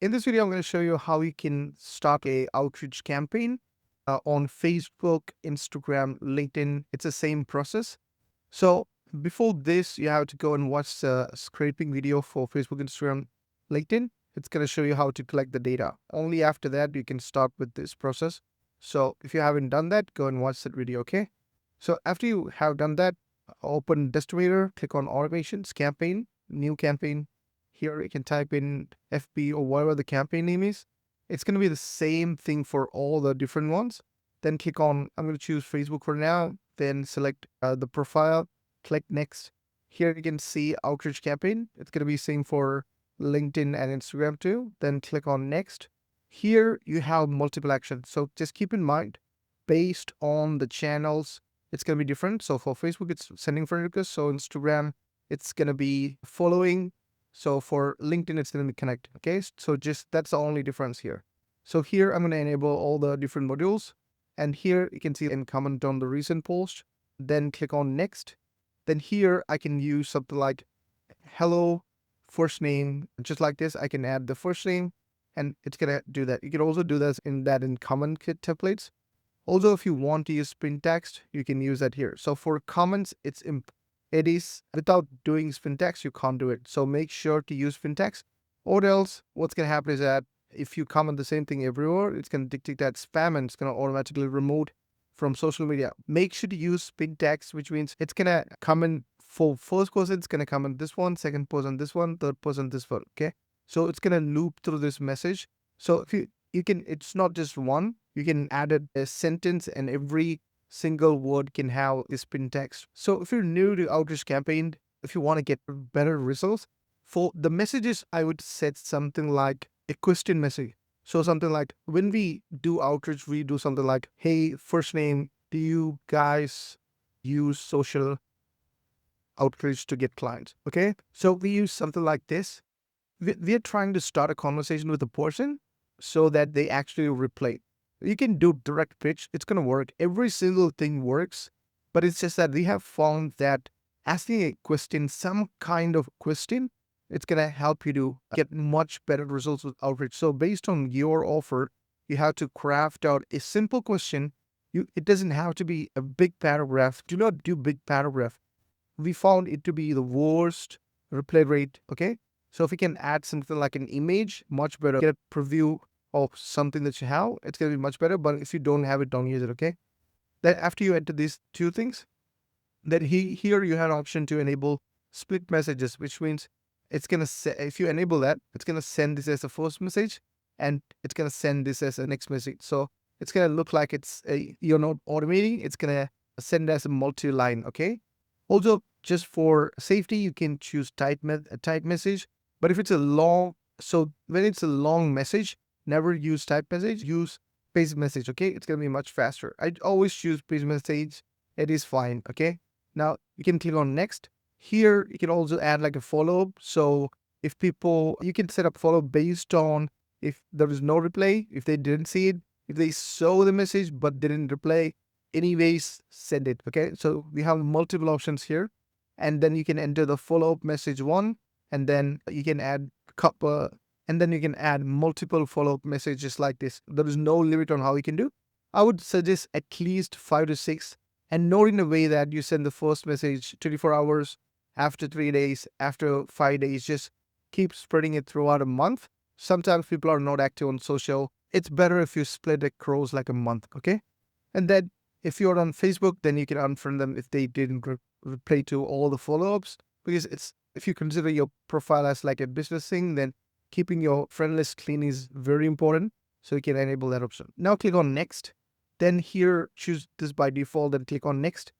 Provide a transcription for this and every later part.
In this video, I'm going to show you how you can start a outreach campaign on Facebook, Instagram, LinkedIn. It's the same process. So before this, you have to go and watch the scraping video for Facebook, Instagram, LinkedIn. It's going to show you how to collect the data. Only after that, you can start with this process. So if you haven't done that, go and watch that video, okay? So after you have done that, open Destimator, click on Automations, Campaign, New Campaign. Here you can type in FB or whatever the campaign name is. It's going to be the same thing for all the different ones. Then click on, I'm going to choose Facebook for now. Then select the profile, click Next. Here you can see Outreach Campaign. It's going to be same for LinkedIn and Instagram too. Then click on Next. Here you have multiple actions. So just keep in mind, based on the channels, it's going to be different. So for Facebook, it's sending friend requests. So Instagram, it's going to be following. So for LinkedIn, it's going to be connect. Okay. So just that's the only difference here. So here I'm going to enable all the different modules. And here you can see and comment on the recent post. Then click on next. Then here I can use something like hello, first name, just like this. I can add the first name and it's going to do that. You can also do this in comment kit templates. Also, if you want to use spin text, you can use that here. So for comments, it is without doing spin text, you can't do it. So make sure to use spin text, or else what's going to happen is that if you comment the same thing everywhere, it's going to detect that spam and it's going to automatically remove from social media. Make sure to use spin text, which means it's going to comment for first person, it's going to comment this one, second person this one, third person this one. Okay. So it's going to loop through this message. So if you can, it's not just one, you can add a sentence and every single word can have a spin text. So if you're new to Outreach Campaign, if you want to get better results, for the messages, I would set something like a question message. So something like when we do outreach, we do something like, hey, first name, do you guys use social outreach to get clients? Okay. So we use something like this. We're trying to start a conversation with a person so that they actually reply. You can do direct pitch. It's going to work. Every single thing works, but it's just that we have found that asking a question, some kind of question, it's going to help you to get much better results with outreach. So based on your offer, you have to craft out a simple question. It doesn't have to be a big paragraph. Do not do big paragraph. We found it to be the worst reply rate. Okay. So if we can add something like an image, much better. Get a preview of something that you have, it's going to be much better. But if you don't have it, don't use it. Okay. Then after you enter these two things, then here you have an option to enable split messages, which means it's going to say, if you enable that, it's going to send this as a first message and it's going to send this as a next message. So it's going to look like you're not automating. It's going to send as a multi-line. Okay. Also, just for safety, you can choose type message. But if it's a long, so when it's a long message, never use type message, use paste message. Okay. It's going to be much faster. I always choose paste message. It is fine. Okay. Now you can click on next. Here, you can also add like a follow-up. So if you can set up follow based on if there is no reply, if they didn't see it, if they saw the message but didn't reply, anyways, send it. Okay. So we have multiple options here. And then you can enter the follow-up message one, and then you can add couple, and then you can add multiple follow-up messages like this. There is no limit on how you can do. I would suggest at least 5 to 6, and not in a way that you send the first message 24 hours, after 3 days, after 5 days. Just keep spreading it throughout a month. Sometimes people are not active on social. It's better if you split it across like a month. Okay. And then if you're on Facebook, then you can unfriend them if they didn't reply to all the follow-ups. Because if you consider your profile as like a business thing, then keeping your friend list clean is very important. So you can enable that option. Now click on next. Then here, choose this by default and click on next.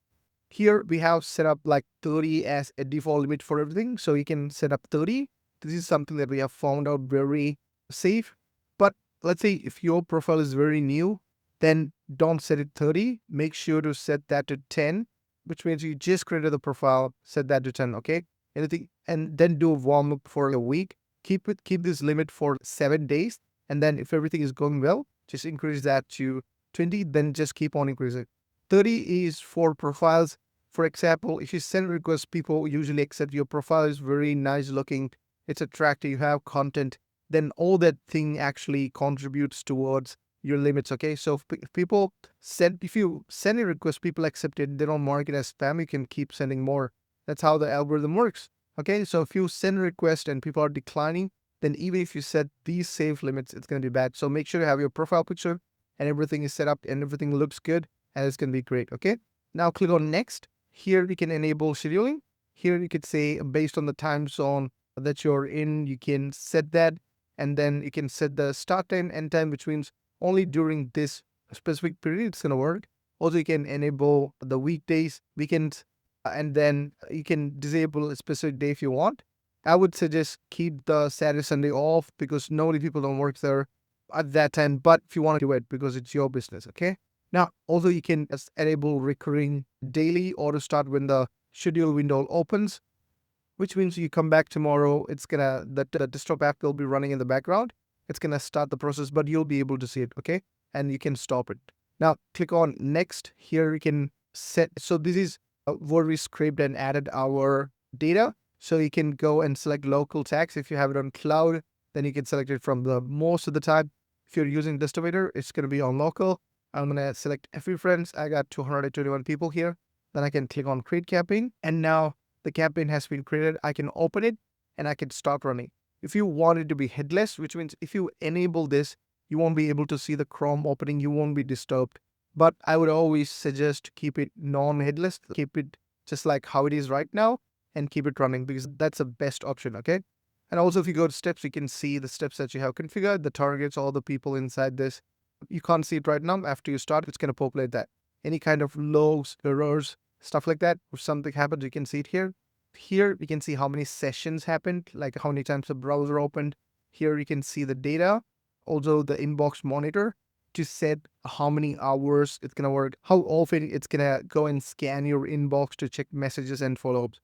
Here we have set up like 30 as a default limit for everything. So you can set up 30. This is something that we have found out very safe. But let's say if your profile is very new, then don't set it 30. Make sure to set that to 10, which means you just created the profile, set that to 10. Okay. Anything, and then do a warm up for a week. Keep this limit for 7 days. And then if everything is going well, just increase that to 20, then just keep on increasing. 30 is for profiles. For example, if you send requests, people usually accept your profile is very nice looking. It's attractive. You have content. then all that thing actually contributes towards your limits. Okay, so if you send a request, people accept it, they don't mark it as spam, you can keep sending more. That's how the algorithm works. Okay, so if you send a request and people are declining, then even if you set these safe limits, it's going to be bad. So make sure you have your profile picture and everything is set up and everything looks good, and it's going to be great. Okay, now click on next. Here you can enable scheduling. Here you could say based on the time zone that you're in, you can set that, and then you can set the start time, end time, which means only during this specific period it's going to work. Also, you can enable the weekdays, weekends, and then you can disable a specific day if you want. I would suggest keep the Saturday, Sunday off because normally people don't work there at that time. But if you want to do it because it's your business, okay? Now, also you can just enable recurring daily auto start when the schedule window opens, which means you come back tomorrow, the desktop app will be running in the background. It's gonna start the process, but you'll be able to see it, okay? And you can stop it. Now, click on next. Here you can set, so this is where we scraped and added our data. So you can go and select local tags. If you have it on cloud, then you can select it from the most of the time. If you're using Destovator, it's gonna be on local. I'm gonna select a few friends. I got 221 people here. Then I can click on create campaign. And now the campaign has been created. I can open it and I can start running. If you want it to be headless, which means if you enable this, you won't be able to see the Chrome opening. You won't be disturbed. But I would always suggest to keep it non-headless. Keep it just like how it is right now and keep it running because that's the best option, okay? And also if you go to steps, you can see the steps that you have configured, the targets, all the people inside this. You can't see it right now. After you start, it's going to populate that. Any kind of logs, errors, stuff like that. If something happens, you can see it here. Here, you can see how many sessions happened, like how many times the browser opened. Here, you can see the data, also the inbox monitor to set how many hours it's going to work, how often it's going to go and scan your inbox to check messages and follow-ups.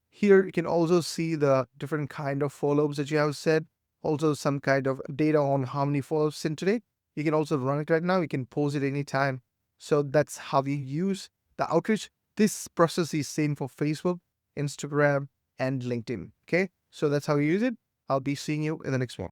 Here, you can also see the different kind of follow-ups that you have set. Also, some kind of data on how many follow-ups sent today. You can also run it right now. You can pause it anytime. So that's how you use the outreach. This process is same for Facebook, Instagram, and LinkedIn. Okay, so that's how you use it. I'll be seeing you in the next one.